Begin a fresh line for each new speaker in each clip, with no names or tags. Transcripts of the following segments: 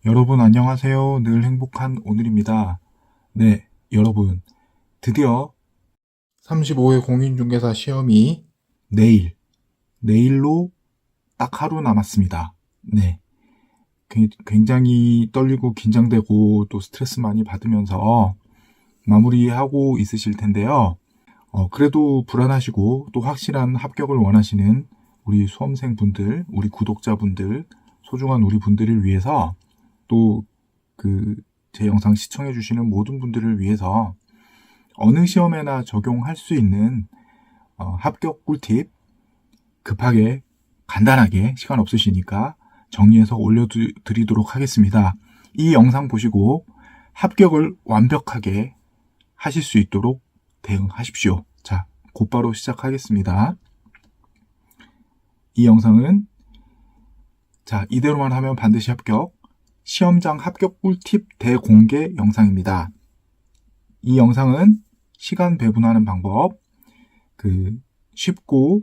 여러분 안녕하세요. 늘 행복한 오늘입니다. 네, 여러분 드디어 35회 공인중개사 시험이 내일로 딱 하루 남았습니다. 네, 굉장히 떨리고 긴장되고 또 스트레스 많이 받으면서 마무리하고 있으실 텐데요. 그래도 불안하시고 또 확실한 합격을 원하시는 우리 수험생분들, 우리 구독자분들, 소중한 우리 분들을 위해서 또 제 영상 시청해 주시는 모든 분들을 위해서 어느 시험에나 적용할 수 있는 합격 꿀팁 급하게 간단하게 시간 없으시니까 정리해서 올려드리도록 하겠습니다. 이 영상 보시고 합격을 완벽하게 하실 수 있도록 대응하십시오. 자, 곧바로 시작하겠습니다. 이 영상은 이대로만 하면 반드시 합격 시험장 합격 꿀팁 대공개 영상입니다. 이 영상은 시간 배분하는 방법, 쉽고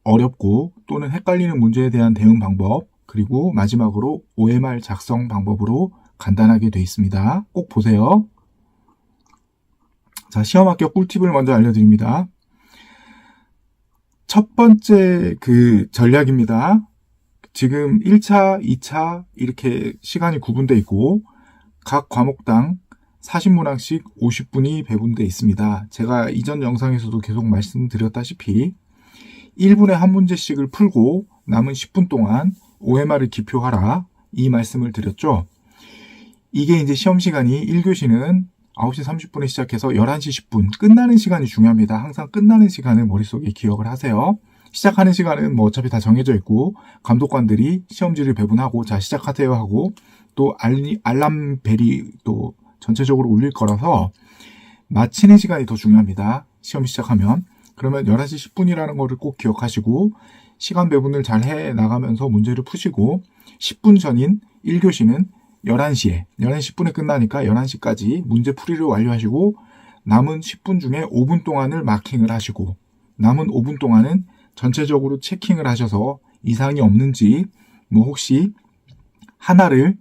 어렵고 또는 헷갈리는 문제에 대한 대응 방법, 그리고 마지막으로 OMR 작성 방법으로 간단하게 되어 있습니다. 꼭 보세요. 자, 시험 합격 꿀팁을 먼저 알려드립니다. 첫 번째 전략입니다. 지금 1차, 2차 이렇게 시간이 구분되어 있고 각 과목당 40문항씩 50분이 배분되어 있습니다. 제가 이전 영상에서도 계속 말씀드렸다시피 1분에 한 문제씩을 풀고 남은 10분 동안 OMR을 기표하라 이 말씀을 드렸죠. 이게 이제 시험 시간이 1교시는 9시 30분에 시작해서 11시 10분 끝나는 시간이 중요합니다. 항상 끝나는 시간을 머릿속에 기억을 하세요. 시작하는 시간은 뭐 어차피 다 정해져 있고 감독관들이 시험지를 배분하고 자 시작하세요 하고 또 알람벨이 또 전체적으로 울릴 거라서 마치는 시간이 더 중요합니다. 시험이 시작하면. 그러면 11시 10분이라는 거를 꼭 기억하시고 시간 배분을 잘 해 나가면서 문제를 푸시고 10분 전인 1교시는 11시 10분에 끝나니까 11시까지 문제 풀이를 완료하시고 남은 10분 중에 5분 동안을 마킹을 하시고 남은 5분 동안은 전체적으로 체킹을 하셔서 이상이 없는지 뭐 혹시 하나를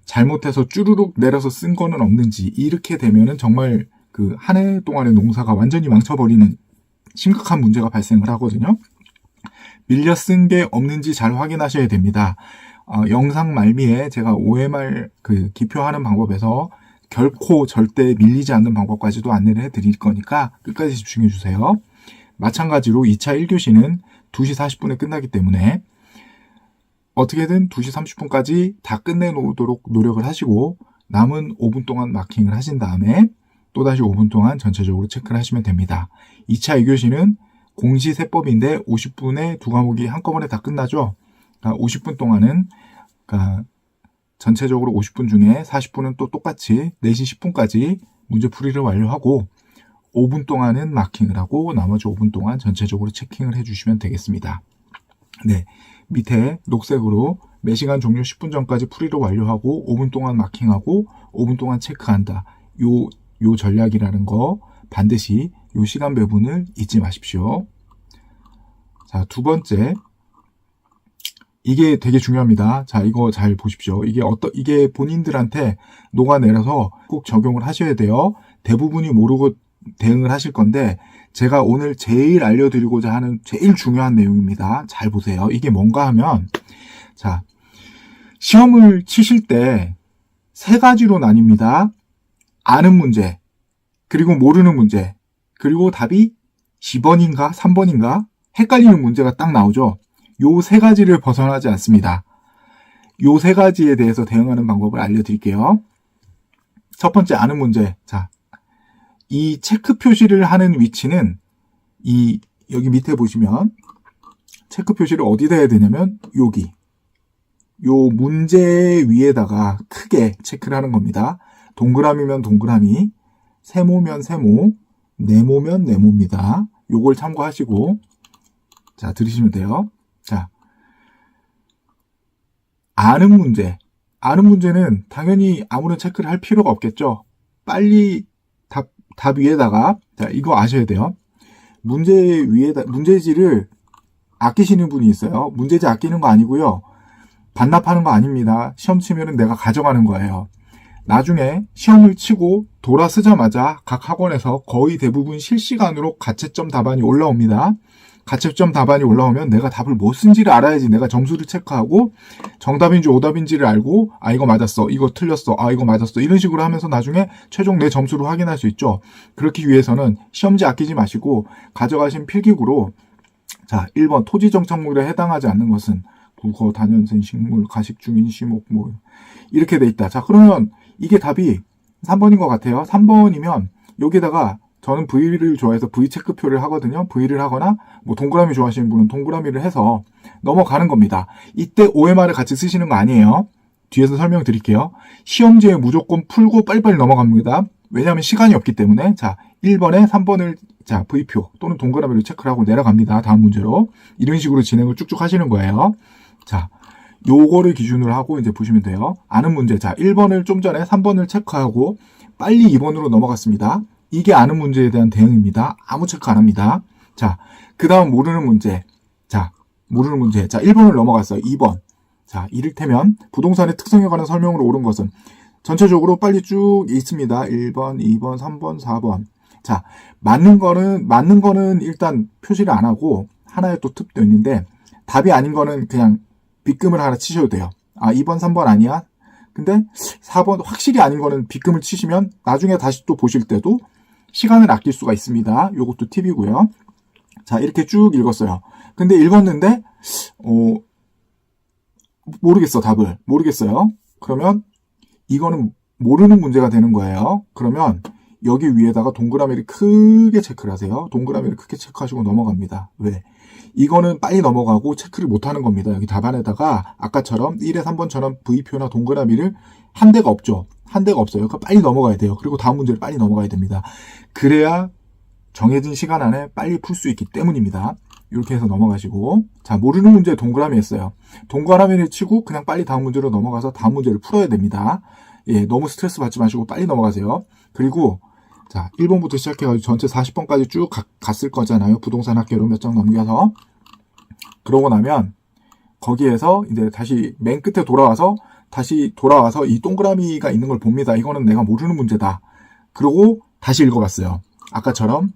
잘못해서 쭈루룩 내려서 쓴 거는 없는지 이렇게 되면은 정말 한 해 동안의 농사가 완전히 망쳐버리는 심각한 문제가 발생을 하거든요. 밀려 쓴 게 없는지 잘 확인하셔야 됩니다. 영상 말미에 제가 OMR 기표하는 방법에서 결코 절대 밀리지 않는 방법까지도 안내를 해드릴 거니까 끝까지 집중해 주세요. 마찬가지로 2차 1교시는 2시 40분에 끝나기 때문에 어떻게든 2시 30분까지 다 끝내놓도록 노력을 하시고 남은 5분 동안 마킹을 하신 다음에 또다시 5분 동안 전체적으로 체크를 하시면 됩니다. 2차 2교시는 공시세법인데 50분에 두 과목이 한꺼번에 다 끝나죠. 50분 동안은 전체적으로 50분 중에 40분은 또 똑같이 4시 10분까지 문제 풀이를 완료하고 5분 동안은 마킹을 하고 나머지 5분 동안 전체적으로 체킹을 해주시면 되겠습니다. 네, 밑에 녹색으로 매시간 종료 10분 전까지 풀이를 완료하고 5분 동안 마킹하고 5분 동안 체크한다. 요 전략이라는 거 반드시 요 시간 배분을 잊지 마십시오. 자, 두 번째. 이게 되게 중요합니다. 자, 이거 잘 보십시오. 이게 본인들한테 녹아내려서 꼭 적용을 하셔야 돼요. 대부분이 모르고 대응을 하실 건데 제가 오늘 제일 알려드리고자 하는 제일 중요한 내용입니다. 잘 보세요. 이게 뭔가 하면 자, 시험을 치실 때 세 가지로 나뉩니다. 아는 문제, 그리고 모르는 문제, 그리고 답이 2번인가 3번인가 헷갈리는 문제가 딱 나오죠. 요 세 가지를 벗어나지 않습니다. 요 세 가지에 대해서 대응하는 방법을 알려드릴게요. 첫 번째 아는 문제. 자, 이 체크 표시를 하는 위치는 여기 밑에 보시면 체크 표시를 어디다 해야 되냐면 여기 요 문제 위에다가 크게 체크를 하는 겁니다. 동그라미면 동그라미, 세모면 세모, 네모면 네모입니다. 요걸 참고하시고 자 들으시면 돼요. 자, 아는 문제는 당연히 아무런 체크를 할 필요가 없겠죠. 빨리 답 위에다가 자 이거 아셔야 돼요. 문제지를 아끼시는 분이 있어요. 문제지 아끼는 거 아니고요. 반납하는 거 아닙니다. 시험 치면은 내가 가져가는 거예요. 나중에 시험을 치고 돌아서자마자 각 학원에서 거의 대부분 실시간으로 가채점 답안이 올라옵니다. 가채점 답안이 올라오면 내가 답을 뭐 쓴지를 알아야지 내가 점수를 체크하고 정답인지 오답인지를 알고 아 이거 맞았어, 이거 틀렸어, 아 이거 맞았어 이런 식으로 하면서 나중에 최종 내 점수를 확인할 수 있죠. 그렇기 위해서는 시험지 아끼지 마시고 가져가신 필기구로 자 1번 토지정착물에 해당하지 않는 것은 국어, 단연생, 식물, 가식, 중인, 시목 뭐 이렇게 돼 있다. 자 그러면 이게 답이 3번인 것 같아요. 3번이면 여기다가 저는 V를 좋아해서 V 체크표를 하거든요. V를 하거나 뭐 동그라미 좋아하시는 분은 동그라미를 해서 넘어가는 겁니다. 이때 OMR을 같이 쓰시는 거 아니에요. 뒤에서 설명드릴게요. 시험지에 무조건 풀고 빨리빨리 넘어갑니다. 왜냐하면 시간이 없기 때문에 자 1번에 3번을 자 V표 또는 동그라미로 체크를 하고 내려갑니다. 다음 문제로 이런 식으로 진행을 쭉쭉 하시는 거예요. 자 요거를 기준으로 하고 이제 보시면 돼요. 아는 문제 자 1번을 좀 전에 3번을 체크하고 빨리 2번으로 넘어갔습니다. 이게 아는 문제에 대한 대응입니다. 아무 체크 안 합니다. 자, 그 다음 모르는 문제. 자, 모르는 문제. 자, 1번을 넘어갔어요. 2번. 자, 이를테면 부동산의 특성에 관한 설명으로 옳은 것은 전체적으로 빨리 쭉 있습니다. 1번, 2번, 3번, 4번. 자, 맞는 거는 일단 표시를 안 하고 하나의 또 팁도 있는데 답이 아닌 거는 그냥 빗금을 하나 치셔도 돼요. 아, 2번, 3번 아니야? 근데 4번 확실히 아닌 거는 빗금을 치시면 나중에 다시 또 보실 때도 시간을 아낄 수가 있습니다. 요것도 팁이고요. 자, 이렇게 쭉 읽었어요. 근데 읽었는데 모르겠어, 답을. 모르겠어요. 그러면 이거는 모르는 문제가 되는 거예요. 그러면 여기 위에다가 동그라미를 크게 체크를 하세요. 동그라미를 크게 체크하시고 넘어갑니다. 왜? 이거는 빨리 넘어가고 체크를 못하는 겁니다. 여기 답안에다가 아까처럼 1에 3번처럼 V표나 동그라미를 한 대가 없죠. 한 대가 없어요. 그러니까 빨리 넘어가야 돼요. 그리고 다음 문제를 빨리 넘어가야 됩니다. 그래야 정해진 시간 안에 빨리 풀 수 있기 때문입니다. 이렇게 해서 넘어가시고 자 모르는 문제 동그라미 했어요. 동그라미를 치고 그냥 빨리 다음 문제로 넘어가서 다음 문제를 풀어야 됩니다. 예, 너무 스트레스 받지 마시고 빨리 넘어가세요. 그리고 자 1번부터 시작해가지고 전체 40번까지 쭉 갔을 거잖아요. 부동산 학계로 몇 장 넘겨서 그러고 나면 거기에서 이제 다시 맨 끝에 돌아와서 이 동그라미가 있는 걸 봅니다. 이거는 내가 모르는 문제다. 그리고 다시 읽어봤어요. 아까처럼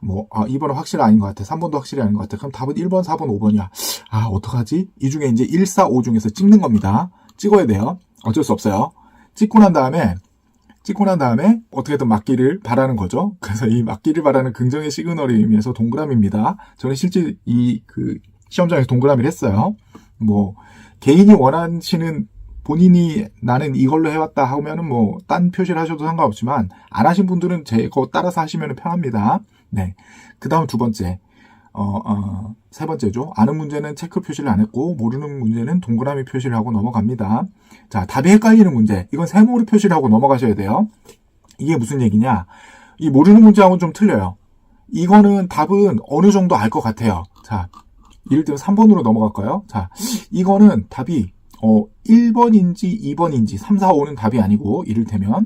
뭐 2번은 확실히 아닌 것 같아. 3번도 확실히 아닌 것 같아. 그럼 답은 1번, 4번, 5번이야. 아 어떡하지? 이 중에 이제 1, 4, 5 중에서 찍는 겁니다. 찍어야 돼요. 어쩔 수 없어요. 찍고 난 다음에 어떻게든 맞기를 바라는 거죠. 그래서 이 맞기를 바라는 긍정의 시그널의 의미에서 동그라미입니다. 저는 실제 시험장에서 동그라미를 했어요. 뭐 개인이 원하시는 본인이 나는 이걸로 해왔다 하면은 뭐 딴 표시를 하셔도 상관없지만 안 하신 분들은 제 거 따라서 하시면 편합니다. 네. 그 다음 두 번째. 세 번째죠. 아는 문제는 체크 표시를 안 했고 모르는 문제는 동그라미 표시를 하고 넘어갑니다. 자, 답이 헷갈리는 문제. 이건 세모로 표시를 하고 넘어가셔야 돼요. 이게 무슨 얘기냐? 이 모르는 문제하고는 좀 틀려요. 이거는 답은 어느 정도 알 것 같아요. 자, 예를 들면 3번으로 넘어갈까요? 자, 이거는 답이 1번인지 2번인지 3, 4, 5는 답이 아니고 이를테면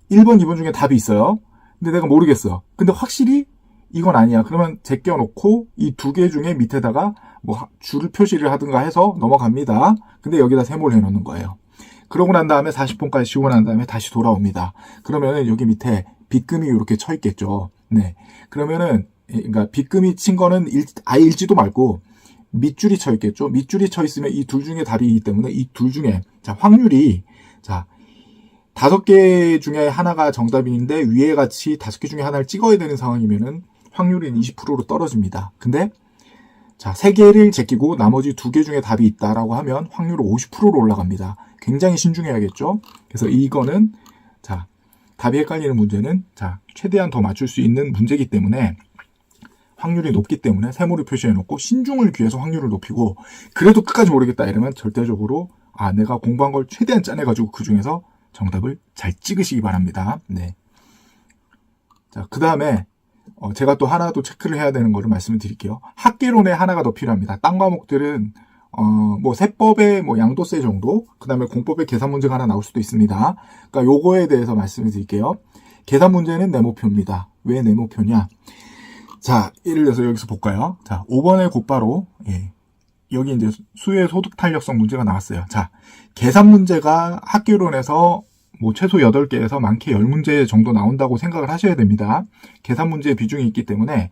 1번, 2번 중에 답이 있어요. 근데 내가 모르겠어. 근데 확실히 이건 아니야. 그러면 제껴놓고 이 두 개 중에 밑에다가 뭐 줄 표시를 하든가 해서 넘어갑니다. 근데 여기다 세모를 해놓는 거예요. 그러고 난 다음에 40번까지 쉬고 난 다음에 다시 돌아옵니다. 그러면은 여기 밑에 빗금이 이렇게 쳐 있겠죠. 네. 그러면은 그러니까 빗금이 친 거는 아예 읽지도 말고 밑줄이 쳐 있겠죠. 밑줄이 쳐 있으면 이 둘 중에 답이기 때문에 이 둘 중에 자 확률이 자 5개 중에 하나가 정답인데 위에 같이 5개 중에 하나를 찍어야 되는 상황이면은 확률이 20%로 떨어집니다. 근데 자 3개를 제끼고 나머지 2개 중에 답이 있다라고 하면 확률은 50%로 올라갑니다. 굉장히 신중해야겠죠. 그래서 이거는 자 답이 헷갈리는 문제는 자 최대한 더 맞출 수 있는 문제이기 때문에 확률이 높기 때문에 세모를 표시해놓고 신중을 기해서 확률을 높이고 그래도 끝까지 모르겠다 이러면 절대적으로 내가 공부한 걸 최대한 짜내가지고 그 중에서 정답을 잘 찍으시기 바랍니다. 네. 자, 그 다음에 제가 또 하나 또 체크를 해야 되는 거를 말씀을 드릴게요. 학계론에 하나가 더 필요합니다. 딴 과목들은 뭐 세법의 뭐 양도세 정도, 그 다음에 공법의 계산 문제가 하나 나올 수도 있습니다. 그러니까 요거에 대해서 말씀을 드릴게요. 계산 문제는 네모표입니다. 왜 네모표냐? 자, 예를 들어서 여기서 볼까요? 자, 5번에 곧바로 여기 이제 수혜 소득 탄력성 문제가 나왔어요. 자, 계산 문제가 학교론에서 뭐 최소 8개에서 많게 10문제 정도 나온다고 생각을 하셔야 됩니다. 계산 문제의 비중이 있기 때문에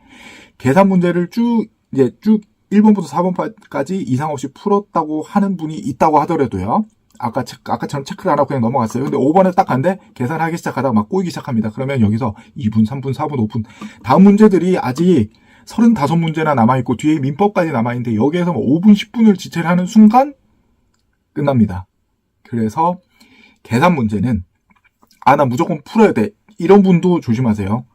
계산 문제를 쭉 1번부터 4번까지 이상 없이 풀었다고 하는 분이 있다고 하더라도요. 아까처럼 체크를 안 하고 그냥 넘어갔어요. 근데 5번에 딱 갔는데 계산하기 시작하다가 막 꼬이기 시작합니다. 그러면 여기서 2분, 3분, 4분, 5분 다음 문제들이 아직 35문제나 남아있고 뒤에 민법까지 남아있는데 여기에서 5분, 10분을 지체를 하는 순간 끝납니다. 그래서 계산 문제는 나 무조건 풀어야 돼. 이런 분도 조심하세요.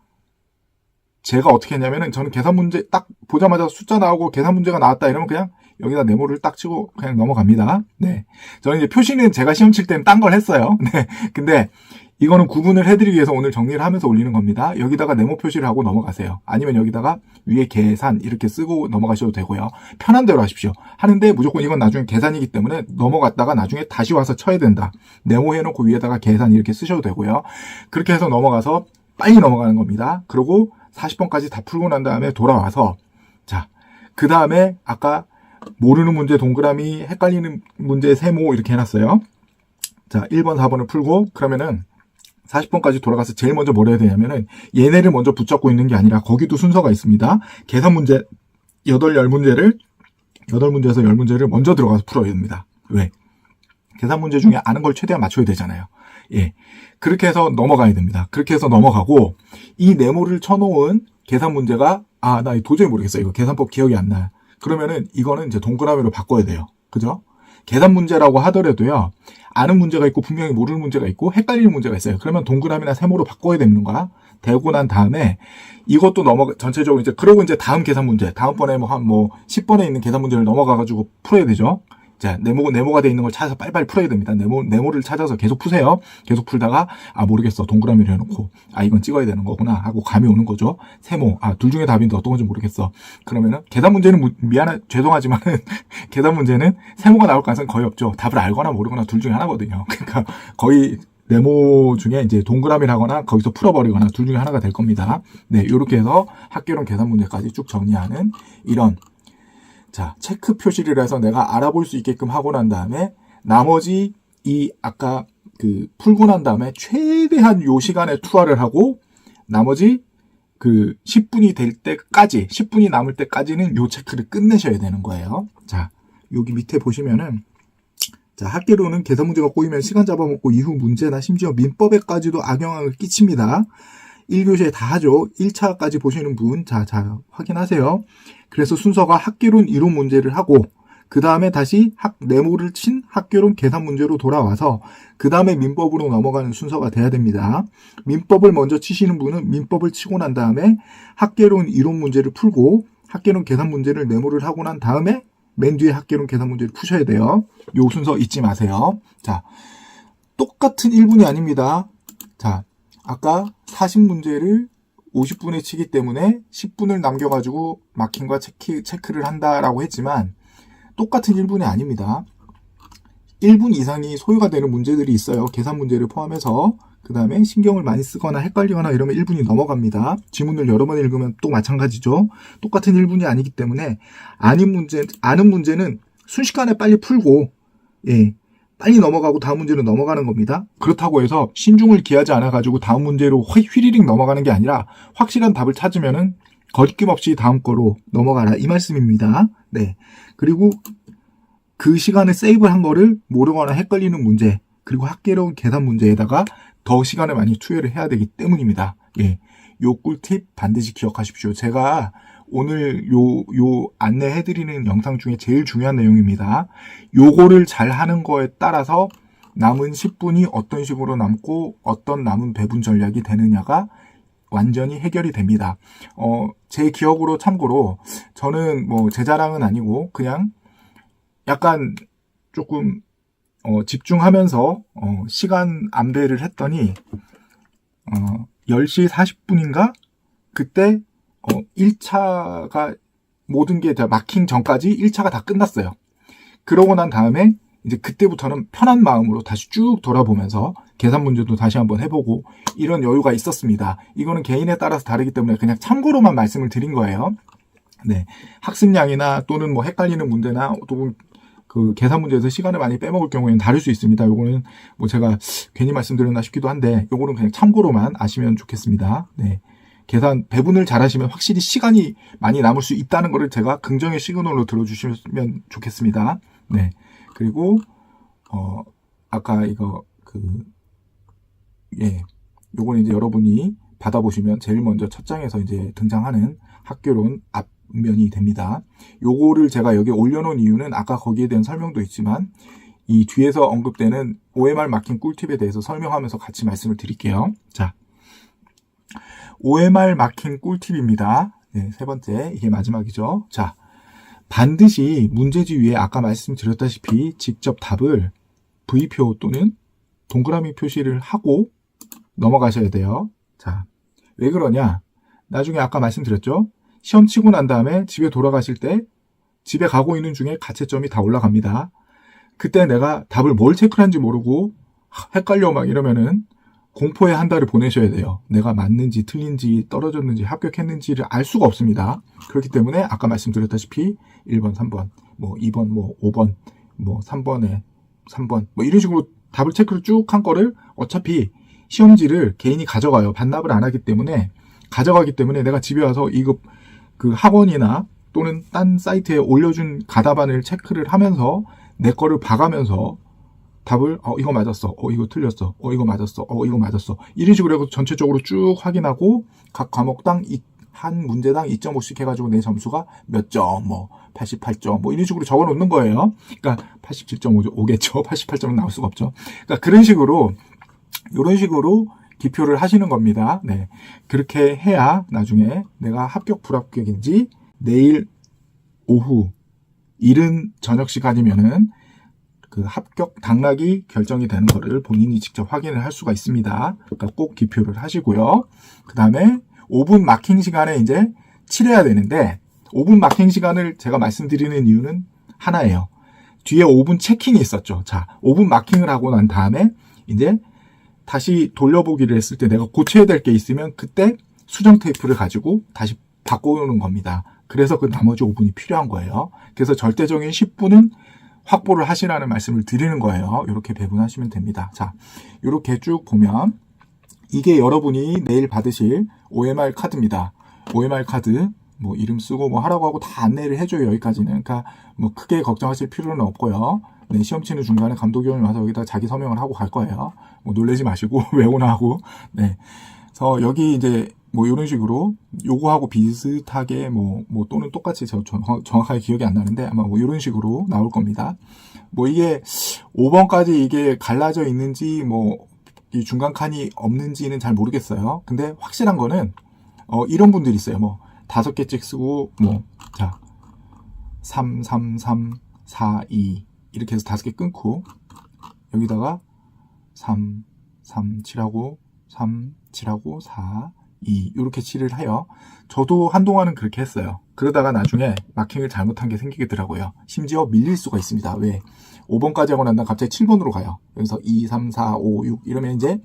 제가 어떻게 했냐면은 저는 계산 문제 딱 보자마자 숫자 나오고 계산 문제가 나왔다 이러면 그냥 여기다 네모를 딱 치고 그냥 넘어갑니다. 네. 저는 이제 표시는 제가 시험 칠 때는 딴 걸 했어요. 네. 근데 이거는 구분을 해드리기 위해서 오늘 정리를 하면서 올리는 겁니다. 여기다가 네모 표시를 하고 넘어가세요. 아니면 여기다가 위에 계산 이렇게 쓰고 넘어가셔도 되고요. 편한 대로 하십시오. 하는데 무조건 이건 나중에 계산이기 때문에 넘어갔다가 나중에 다시 와서 쳐야 된다. 네모 해놓고 위에다가 계산 이렇게 쓰셔도 되고요. 그렇게 해서 넘어가서 빨리 넘어가는 겁니다. 그리고 40번까지 다 풀고 난 다음에 돌아와서 자, 그 다음에 아까 모르는 문제 동그라미, 헷갈리는 문제 세모 이렇게 해놨어요. 자, 1번, 4번을 풀고 그러면은 40번까지 돌아가서 제일 먼저 뭘 해야 되냐면은 얘네를 먼저 붙잡고 있는 게 아니라 거기도 순서가 있습니다. 계산 문제 8문제에서 10문제를 먼저 들어가서 풀어야 됩니다. 왜? 계산 문제 중에 아는 걸 최대한 맞춰야 되잖아요. 예. 그렇게 해서 넘어가야 됩니다. 그렇게 해서 넘어가고 이 네모를 쳐놓은 계산 문제가 나 도저히 모르겠어요. 이거 계산법 기억이 안 나요. 그러면은 이거는 이제 동그라미로 바꿔야 돼요. 그죠? 계산 문제라고 하더라도요. 아는 문제가 있고 분명히 모르는 문제가 있고 헷갈리는 문제가 있어요. 그러면 동그라미나 세모로 바꿔야 되는 거야. 되고 난 다음에 이것도 전체적으로 이제 그러고 이제 다음 계산 문제, 다음번에 한 10번에 있는 계산 문제를 넘어가가지고 풀어야 되죠. 자, 네모가 돼 있는 걸 찾아서 빨리빨리 풀어야 됩니다. 네모를 찾아서 계속 푸세요. 계속 풀다가, 모르겠어. 동그라미를 해놓고, 이건 찍어야 되는 거구나. 하고 감이 오는 거죠. 세모. 둘 중에 답인데 어떤 건지 모르겠어. 그러면은, 계산 문제는 죄송하지만은, 계산 문제는 세모가 나올 가능성이 거의 없죠. 답을 알거나 모르거나 둘 중에 하나거든요. 그러니까 거의 네모 중에 이제 동그라미를 하거나 거기서 풀어버리거나 둘 중에 하나가 될 겁니다. 네, 이렇게 해서 학교론 계산 문제까지 쭉 정리하는 이런 자, 체크 표시를 해서 내가 알아볼 수 있게끔 하고 난 다음에 나머지 아까 풀고 난 다음에 최대한 요 시간에 투하를 하고 나머지 10분이 될 때까지 10분이 남을 때까지는 요 체크를 끝내셔야 되는 거예요. 자, 여기 밑에 보시면은 자, 학계론은 계산 문제가 꼬이면 시간 잡아먹고 이후 문제나 심지어 민법에까지도 악영향을 끼칩니다. 1교시에 다 하죠. 1차까지 보시는 분, 자, 확인하세요. 그래서 순서가 학계론 이론 문제를 하고, 그 다음에 다시 네모를 친 학계론 계산 문제로 돌아와서, 그 다음에 민법으로 넘어가는 순서가 돼야 됩니다. 민법을 먼저 치시는 분은 민법을 치고 난 다음에 학계론 이론 문제를 풀고, 학계론 계산 문제를 네모를 하고 난 다음에 맨 뒤에 학계론 계산 문제를 푸셔야 돼요. 요 순서 잊지 마세요. 자, 똑같은 1분이 아닙니다. 자, 아까 40문제를 50분에 치기 때문에 10분을 남겨가지고 마킹과 체크를 한다라고 했지만 똑같은 1분이 아닙니다. 1분 이상이 소요가 되는 문제들이 있어요. 계산 문제를 포함해서. 그 다음에 신경을 많이 쓰거나 헷갈리거나 이러면 1분이 넘어갑니다. 지문을 여러 번 읽으면 또 마찬가지죠. 똑같은 1분이 아니기 때문에 아는 문제는 순식간에 빨리 풀고 빨리 넘어가고 다음 문제로 넘어가는 겁니다. 그렇다고 해서 신중을 기하지 않아가지고 다음 문제로 휘리릭 넘어가는 게 아니라 확실한 답을 찾으면은 거리낌 없이 다음 거로 넘어가라 이 말씀입니다. 네. 그리고 그 시간을 세이브한 거를 모르거나 헷갈리는 문제 그리고 학계론 계산 문제에다가 더 시간을 많이 투여를 해야 되기 때문입니다. 예. 요 꿀팁 반드시 기억하십시오. 제가 오늘 요 안내해드리는 영상 중에 제일 중요한 내용입니다. 요거를 잘 하는 거에 따라서 남은 10분이 어떤 식으로 남고 어떤 남은 배분 전략이 되느냐가 완전히 해결이 됩니다. 제 기억으로 참고로 저는 제 자랑은 아니고 그냥 약간 조금 집중하면서 시간 안배를 했더니 10시 40분인가? 그때 1차가 모든 게 다 마킹 전까지 1차가 다 끝났어요. 그러고 난 다음에 이제 그때부터는 편한 마음으로 다시 쭉 돌아보면서 계산 문제도 다시 한번 해보고 이런 여유가 있었습니다. 이거는 개인에 따라서 다르기 때문에 그냥 참고로만 말씀을 드린 거예요. 네. 학습량이나 또는 뭐 헷갈리는 문제나 또는 그 계산 문제에서 시간을 많이 빼먹을 경우에는 다를 수 있습니다. 요거는 뭐 제가 괜히 말씀드렸나 싶기도 한데 요거는 그냥 참고로만 아시면 좋겠습니다. 네. 계산 배분을 잘 하시면 확실히 시간이 많이 남을 수 있다는 거를 제가 긍정의 시그널로 들어주시면 좋겠습니다. 네. 그리고 아까 이거 요거는 이제 여러분이 받아보시면 제일 먼저 첫 장에서 이제 등장하는 학교론 앞면이 됩니다. 요거를 제가 여기 올려놓은 이유는 아까 거기에 대한 설명도 있지만 이 뒤에서 언급되는 OMR 마킹 꿀팁에 대해서 설명하면서 같이 말씀을 드릴게요. 자, OMR 마킹 꿀팁입니다. 네, 세 번째, 이게 마지막이죠. 자, 반드시 문제지 위에 아까 말씀드렸다시피 직접 답을 V표 또는 동그라미 표시를 하고 넘어가셔야 돼요. 자, 왜 그러냐? 나중에 아까 말씀드렸죠? 시험 치고 난 다음에 집에 돌아가실 때 집에 가고 있는 중에 가채점이 다 올라갑니다. 그때 내가 답을 뭘 체크한지 모르고 헷갈려 막 이러면은 공포의 한 달을 보내셔야 돼요. 내가 맞는지 틀린지 떨어졌는지 합격했는지를 알 수가 없습니다. 그렇기 때문에 아까 말씀드렸다시피 1번, 3번, 뭐 2번, 뭐 5번, 뭐 3번에 3번 뭐 이런 식으로 답을 체크를 쭉 한 거를 어차피 시험지를 개인이 가져가요. 반납을 안 하기 때문에 가져가기 때문에 내가 집에 와서 이거 그 학원이나 또는 딴 사이트에 올려준 가답안을 체크를 하면서 내 거를 봐가면서 답을 이거 맞았어, 이거 틀렸어, 이거 맞았어, 이거 맞았어 이런 식으로 해서 전체적으로 쭉 확인하고 각 과목당 한 문제당 2.5씩 해가지고 내 점수가 몇 점, 뭐 88점 뭐 이런 식으로 적어 놓는 거예요. 그러니까 87.5겠죠. 88점은 나올 수가 없죠. 그러니까 그런 식으로 이런 식으로 기표를 하시는 겁니다. 네. 그렇게 해야 나중에 내가 합격 불합격인지 내일 오후 이른 저녁 시간이면은 그 합격 당락이 결정이 되는 거를 본인이 직접 확인을 할 수가 있습니다. 그러니까 꼭 기표를 하시고요. 그 다음에 5분 마킹 시간에 이제 칠해야 되는데 5분 마킹 시간을 제가 말씀드리는 이유는 하나예요. 뒤에 5분 체킹이 있었죠. 자, 5분 마킹을 하고 난 다음에 이제 다시 돌려보기를 했을 때 내가 고쳐야 될 게 있으면 그때 수정 테이프를 가지고 다시 바꿔오는 겁니다. 그래서 그 나머지 5분이 필요한 거예요. 그래서 절대적인 10분은 확보를 하시라는 말씀을 드리는 거예요. 이렇게 배분하시면 됩니다. 자, 이렇게 쭉 보면 이게 여러분이 내일 받으실 OMR 카드입니다. OMR 카드 뭐 이름 쓰고 뭐 하라고 하고 다 안내를 해줘요. 여기까지는. 그러니까 뭐 크게 걱정하실 필요는 없고요. 네, 시험 치는 중간에 감독이 오면 와서 여기다 자기 서명을 하고 갈 거예요. 뭐 놀라지 마시고 외우나 하고. 네. 그래서 여기 이제 뭐 이런 식으로 요거하고 비슷하게 뭐 또는 똑같이 정확하게 기억이 안 나는데 아마 뭐 이런 식으로 나올 겁니다. 뭐 이게 5번까지 이게 갈라져 있는지 뭐 이 중간 칸이 없는지는 잘 모르겠어요. 근데 확실한 거는 이런 분들이 있어요. 뭐 5개씩 쓰고 뭐 자 3, 3, 3, 4, 2 이렇게 해서 5개 끊고 여기다가 3, 3 칠하고 3 칠하고 4, 2 이렇게 칠을 해요. 저도 한동안은 그렇게 했어요. 그러다가 나중에 마킹을 잘못한 게 생기더라고요. 심지어 밀릴 수가 있습니다. 왜? 5번까지 하고 난 다음 갑자기 7번으로 가요. 여기서 2, 3, 4, 5, 6 이러면 이제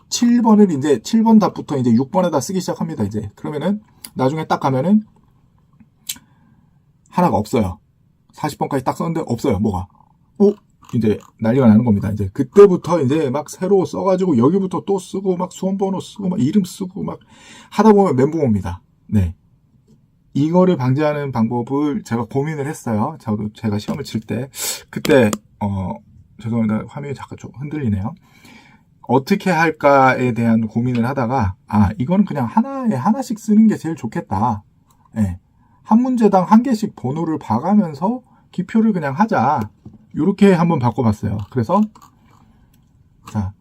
7번을 이제 7번 답부터 이제 6번에다 쓰기 시작합니다. 이제 그러면은 나중에 딱 가면은 하나가 없어요. 40번까지 딱 썼는데 없어요. 뭐가? 이제 난리가 나는 겁니다. 이제 그때부터 이제 막 새로 써가지고 여기부터 또 쓰고 막 수험번호 쓰고 막 이름 쓰고 막 하다 보면 멘붕 옵니다. 네. 이거를 방지하는 방법을 제가 고민을 했어요. 제가 시험을 칠 때 그때 죄송합니다. 화면이 잠깐 좀 흔들리네요. 어떻게 할까에 대한 고민을 하다가 이거는 그냥 하나씩 쓰는 게 제일 좋겠다. 네. 한 문제당 한 개씩 번호를 봐가면서 기표를 그냥 하자. 이렇게 한번 바꿔봤어요. 그래서 자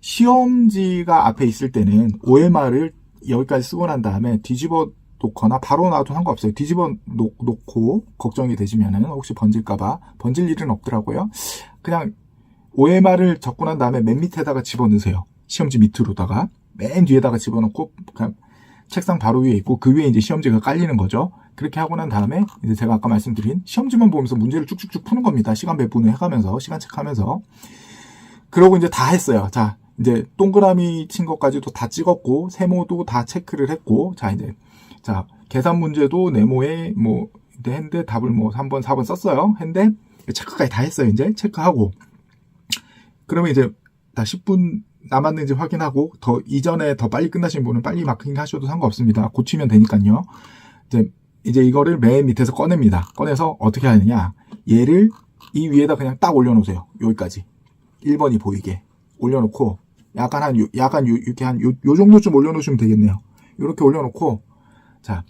시험지가 앞에 있을 때는 OMR을 여기까지 쓰고 난 다음에 뒤집어 놓거나 바로 놔도 상관없어요. 뒤집어 놓고 걱정이 되시면은 혹시 번질까봐 번질 일은 없더라고요. 그냥 OMR을 적고 난 다음에 맨 밑에다가 집어넣으세요. 시험지 밑으로다가 맨 뒤에다가 집어넣고 그냥 책상 바로 위에 있고 그 위에 이제 시험지가 깔리는 거죠. 그렇게 하고 난 다음에 이제 제가 아까 말씀드린 시험지만 보면서 문제를 쭉쭉쭉 푸는 겁니다. 시간 배분을 해가면서 시간 체크하면서 그러고 이제 다 했어요. 자 이제 동그라미 친 것까지도 다 찍었고 세모도 다 체크를 했고 자 계산 문제도 네모에 뭐 했는데 답을 뭐 3번, 4번 썼어요. 했는데 체크까지 다 했어요. 이제 체크하고 그러면 이제 다 10분 남았는지 확인하고 더 이전에 더 빨리 끝나신 분은 빨리 마킹 하셔도 상관없습니다. 고치면 되니까요. 이제 이거를 맨 밑에서 꺼냅니다. 꺼내서 어떻게 하느냐? 얘를 이 위에다 그냥 딱 올려놓으세요. 여기까지 1번이 보이게 올려놓고 이렇게 요 정도쯤 올려놓으시면 되겠네요. 이렇게 올려놓고 자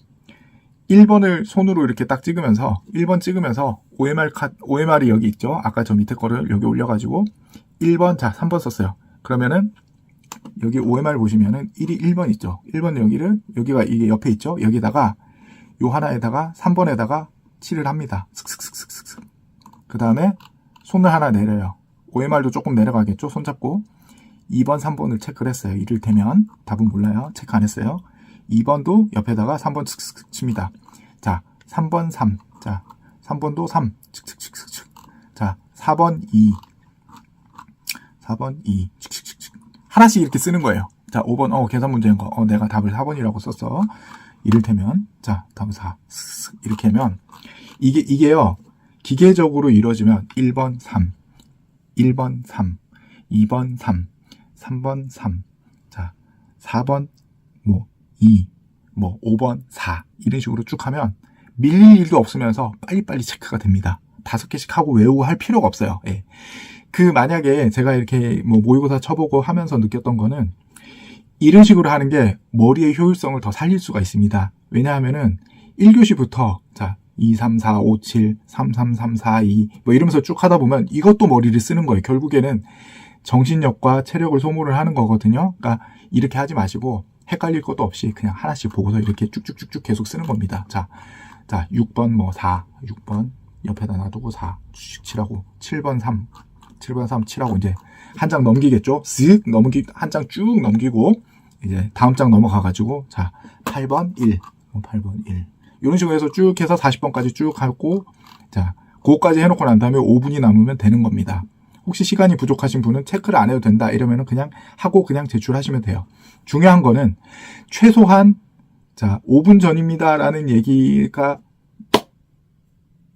1번을 손으로 이렇게 딱 찍으면서 1번 찍으면서 OMR이 여기 있죠. 아까 저 밑에 거를 여기 올려가지고 1번 자 3번 썼어요. 그러면은 여기 OMR 보시면은 1번 있죠. 1번 여기가 이게 옆에 있죠. 여기다가 요 하나에다가 3번에다가 칠을 합니다. 슥슥슥슥슥. 그 다음에 손을 하나 내려요. OMR도 조금 내려가겠죠. 손잡고 2번, 3번을 체크를 했어요. 이를테면 답은 몰라요. 체크 안 했어요. 2번도 옆에다가 3번 슥슥슥 칩니다. 자, 3번 3. 자, 3번도 3. 슥슥슥슥. 자, 4번 2. 4번 2. 칙칙칙칙. 하나씩 이렇게 쓰는 거예요. 자, 5번, 계산 문제인 거. 내가 답을 4번이라고 썼어. 이를테면, 자, 답은 4. 이렇게 하면, 이게요, 기계적으로 이루어지면 1번 3, 1번 3, 2번 3, 3번 3, 자, 4번 2, 5번 4, 이런 식으로 쭉 하면, 밀릴 일도 없으면서 빨리빨리 체크가 됩니다. 5개씩 하고 외우고 할 필요가 없어요. 예. 만약에 제가 이렇게 모의고사 쳐보고 하면서 느꼈던 거는 이런 식으로 하는 게 머리의 효율성을 더 살릴 수가 있습니다. 왜냐하면은 1교시부터 자 2, 3, 4, 5, 7, 3, 3, 3, 4, 2 이러면서 쭉 하다 보면 이것도 머리를 쓰는 거예요. 결국에는 정신력과 체력을 소모를 하는 거거든요. 그러니까 이렇게 하지 마시고 헷갈릴 것도 없이 그냥 하나씩 보고서 이렇게 쭉쭉쭉쭉 계속 쓰는 겁니다. 자 6번 4, 6번 옆에다 놔두고 4 칠하고 7번 3, 7번 3 칠하고 이제 한 장 넘기겠죠. 쓱 한 장 쭉 넘기고 이제 다음 장 넘어가가지고 자 8번 1, 8번 1 이런 식으로 해서 쭉 해서 40번까지 쭉 하고 자 그거까지 해놓고 난 다음에 5분이 남으면 되는 겁니다. 혹시 시간이 부족하신 분은 체크를 안 해도 된다 이러면은 그냥 하고 그냥 제출하시면 돼요. 중요한 거는 최소한 자 5분 전입니다 라는 얘기가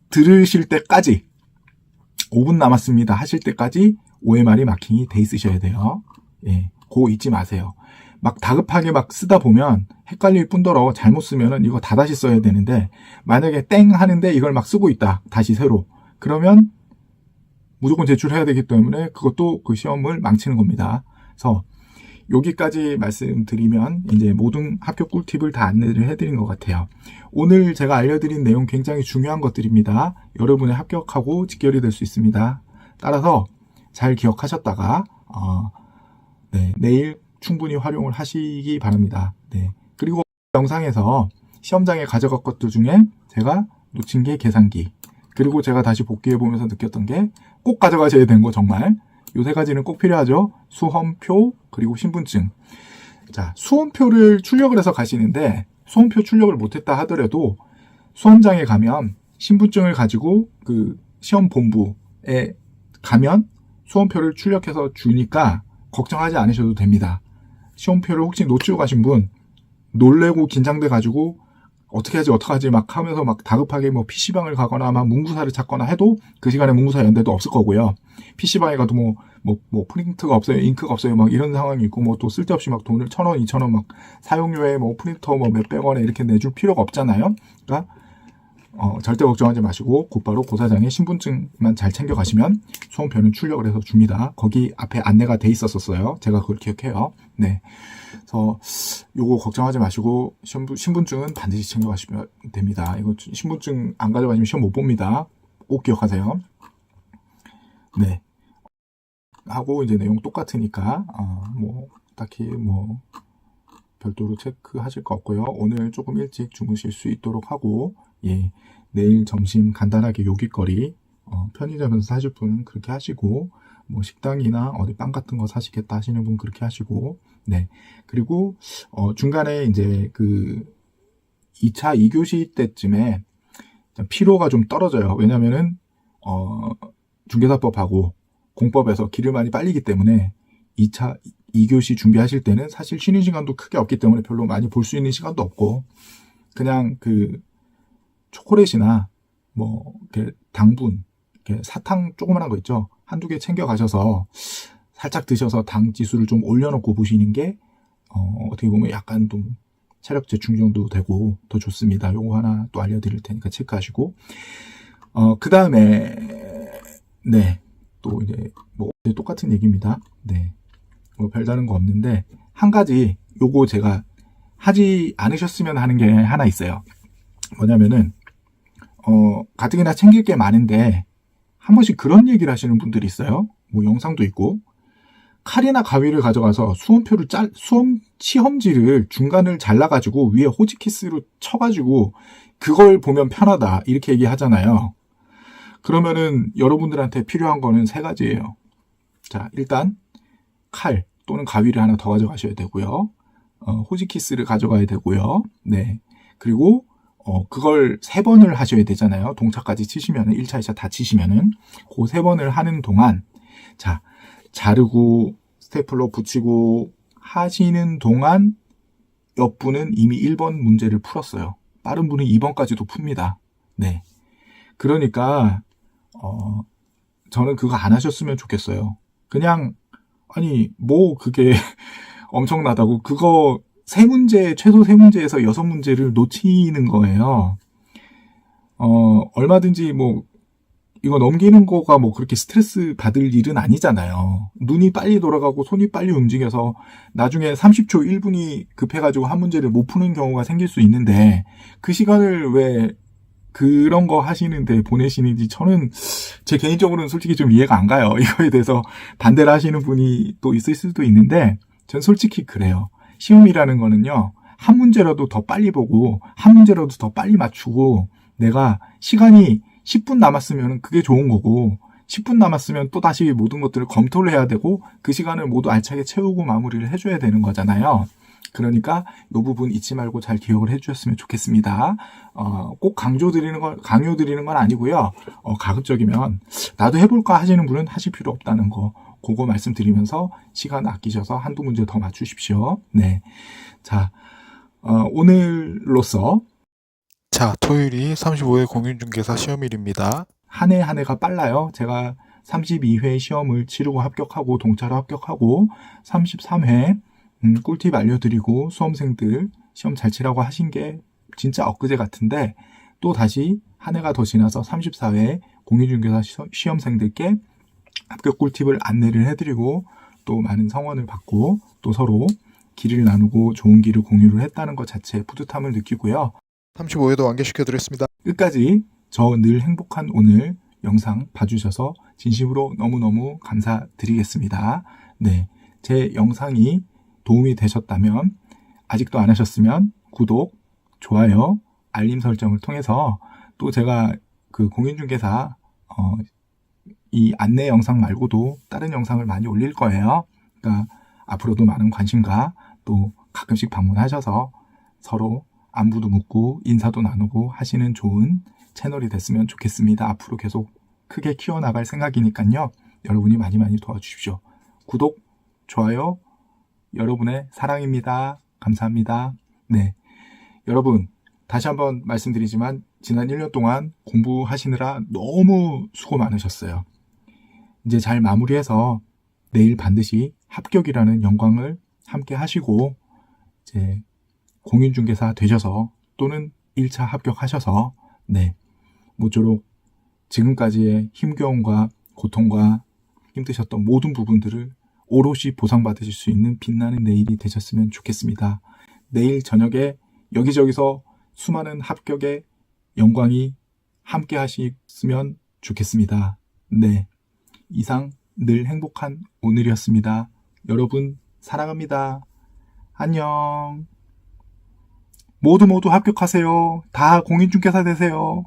들으실 때까지 5분 남았습니다 하실 때까지 OMR이 마킹이 돼 있으셔야 돼요. 예, 그거 잊지 마세요. 막 다급하게 막 쓰다 보면 헷갈릴 뿐더러 잘못 쓰면은 이거 다 다시 써야 되는데 만약에 땡 하는데 이걸 막 쓰고 있다 다시 새로 그러면 무조건 제출해야 되기 때문에 그것도 그 시험을 망치는 겁니다. 그래서 여기까지 말씀드리면 이제 모든 합격 꿀팁을 다 안내를 해드린 것 같아요. 오늘 제가 알려드린 내용 굉장히 중요한 것들입니다. 여러분의 합격하고 직결이 될 수 있습니다. 따라서 잘 기억하셨다가 내일 충분히 활용을 하시기 바랍니다. 네. 그리고 영상에서 시험장에 가져갈 것들 중에 제가 놓친 게 계산기 그리고 제가 다시 복귀해보면서 느꼈던 게 꼭 가져가셔야 되는 거 정말 요 세 가지는 꼭 필요하죠. 수험표 그리고 신분증. 자, 수험표를 출력을 해서 가시는데 수험표 출력을 못했다 하더라도 수험장에 가면 신분증을 가지고 그 시험 본부에 가면 수험표를 출력해서 주니까 걱정하지 않으셔도 됩니다. 시험표를 혹시 놓치고 가신 분 놀래고 긴장돼 가지고 어떻게 하지 막 하면서 막 다급하게 PC방을 가거나 막 문구사를 찾거나 해도 그 시간에 문구사 연대도 없을 거고요. PC방에 가도 프린트가 없어요, 잉크가 없어요, 막 이런 상황이 있고 또 쓸데없이 막 돈을 1,000원, 2,000원 막 사용료에 프린터 몇백 원에 이렇게 내줄 필요가 없잖아요. 그러니까 절대 걱정하지 마시고 곧바로 고사장에 신분증만 잘 챙겨가시면 수험표는 출력을 해서 줍니다. 거기 앞에 안내가 돼 있었어요. 제가 그걸 기억해요. 네. 그래서 요거 걱정하지 마시고 신분증은 반드시 챙겨가시면 됩니다. 이거 신분증 안 가져가시면 시험 못 봅니다. 꼭 기억하세요. 네. 하고 이제 내용 똑같으니까 딱히 별도로 체크하실 거 없고요. 오늘 조금 일찍 주무실 수 있도록 하고 예, 내일 점심 간단하게 요깃거리 편의점에서 사실 분은 그렇게 하시고 식당이나 어디 빵 같은 거 사시겠다 하시는 분 그렇게 하시고 네. 그리고 중간에 이제 그 2차 2교시 때쯤에 피로가 좀 떨어져요. 왜냐면은 중개사법하고 공법에서 길을 많이 빨리기 때문에 2차 2교시 준비하실 때는 사실 쉬는 시간도 크게 없기 때문에 별로 많이 볼 수 있는 시간도 없고 그냥 그 초콜릿이나 뭐 이렇게 당분, 이렇게 사탕 조그만한 거 있죠. 한두 개 챙겨 가셔서 살짝 드셔서 당 지수를 좀 올려놓고 보시는 게 어떻게 보면 약간 좀 체력 재충전도 되고 더 좋습니다. 요거 하나 또 알려드릴 테니까 체크하시고 그 다음에 네, 또 이제 뭐 똑같은 얘기입니다. 네, 뭐 별다른 거 없는데 한 가지 요거 제가 하지 않으셨으면 하는 게 하나 있어요. 뭐냐면은 가뜩이나 챙길 게 많은데 한 번씩 그런 얘기를 하시는 분들이 있어요. 뭐 영상도 있고 칼이나 가위를 가져가서 수험 시험지를 중간을 잘라가지고 위에 호치키스로 쳐가지고 그걸 보면 편하다 이렇게 얘기하잖아요. 그러면은 여러분들한테 필요한 거는 세 가지예요. 자, 일단 칼 또는 가위를 하나 더 가져가셔야 되고요. 호치키스를 가져가야 되고요. 네. 그리고 그걸 3번을 하셔야 되잖아요. 동차까지 치시면은 1차, 2차 다 치시면은 그 3번을 하는 동안 자, 자르고 스테이플러 붙이고 하시는 동안 옆분은 이미 1번 문제를 풀었어요. 빠른 분은 2번까지도 풉니다. 네. 그러니까 저는 그거 안 하셨으면 좋겠어요. 그냥 아니 뭐 그게 엄청나다고 그거 최소 3문제에서 6문제를 놓치는 거예요. 얼마든지 뭐 이거 넘기는 거가 뭐 그렇게 스트레스 받을 일은 아니잖아요. 눈이 빨리 돌아가고 손이 빨리 움직여서 나중에 30초 1분이 급해가지고 한 문제를 못 푸는 경우가 생길 수 있는데 그 시간을 왜 그런 거 하시는데 보내시는지 저는 제 개인적으로는 솔직히 좀 이해가 안 가요. 이거에 대해서 반대를 하시는 분이 또 있을 수도 있는데 전 솔직히 그래요. 시험이라는 거는요. 한 문제라도 더 빨리 보고 한 문제라도 더 빨리 맞추고 내가 시간이 10분 남았으면 그게 좋은 거고 10분 남았으면 또 다시 모든 것들을 검토를 해야 되고 그 시간을 모두 알차게 채우고 마무리를 해줘야 되는 거잖아요. 그러니까 이 부분 잊지 말고 잘 기억을 해주셨으면 좋겠습니다. 꼭 강요 드리는 건 아니고요. 가급적이면 나도 해볼까 하시는 분은 하실 필요 없다는 거 그거 말씀드리면서 시간 아끼셔서 한두 문제 더 맞추십시오. 네, 자 오늘로써
자, 토요일이 35회 공인중개사 시험일입니다.
한 해 한 해가 빨라요. 제가 32회 시험을 치르고 합격하고 동차로 합격하고 33회 꿀팁 알려드리고 수험생들 시험 잘 치라고 하신 게 진짜 엊그제 같은데 또 다시 한 해가 더 지나서 34회 공인중개사 시험생들께 합격 꿀팁을 안내를 해드리고 또 많은 성원을 받고 또 서로 길을 나누고 좋은 길을 공유를 했다는 것 자체에 뿌듯함을 느끼고요.
35회도 완결시켜드렸습니다.
끝까지 저 늘 행복한 오늘 영상 봐주셔서 진심으로 너무너무 감사드리겠습니다. 네, 제 영상이 도움이 되셨다면 아직도 안 하셨으면 구독, 좋아요, 알림 설정을 통해서 또 제가 그 공인중개사 이 안내 영상 말고도 다른 영상을 많이 올릴 거예요. 그러니까 앞으로도 많은 관심과 또 가끔씩 방문하셔서 서로 안부도 묻고 인사도 나누고 하시는 좋은 채널이 됐으면 좋겠습니다. 앞으로 계속 크게 키워나갈 생각이니까요. 여러분이 많이 많이 도와주십시오. 구독, 좋아요, 여러분의 사랑입니다. 감사합니다. 네, 여러분 다시 한번 말씀드리지만 지난 1년 동안 공부하시느라 너무 수고 많으셨어요. 이제 잘 마무리해서 내일 반드시 합격이라는 영광을 함께 하시고 이제 공인중개사 되셔서 또는 1차 합격하셔서 네, 모쪼록 지금까지의 힘겨움과 고통과 힘드셨던 모든 부분들을 오롯이 보상받으실 수 있는 빛나는 내일이 되셨으면 좋겠습니다. 내일 저녁에 여기저기서 수많은 합격의 영광이 함께 하셨으면 좋겠습니다. 네, 이상 늘 행복한 오늘이었습니다. 여러분 사랑합니다. 안녕. 모두 합격하세요. 다 공인중개사 되세요.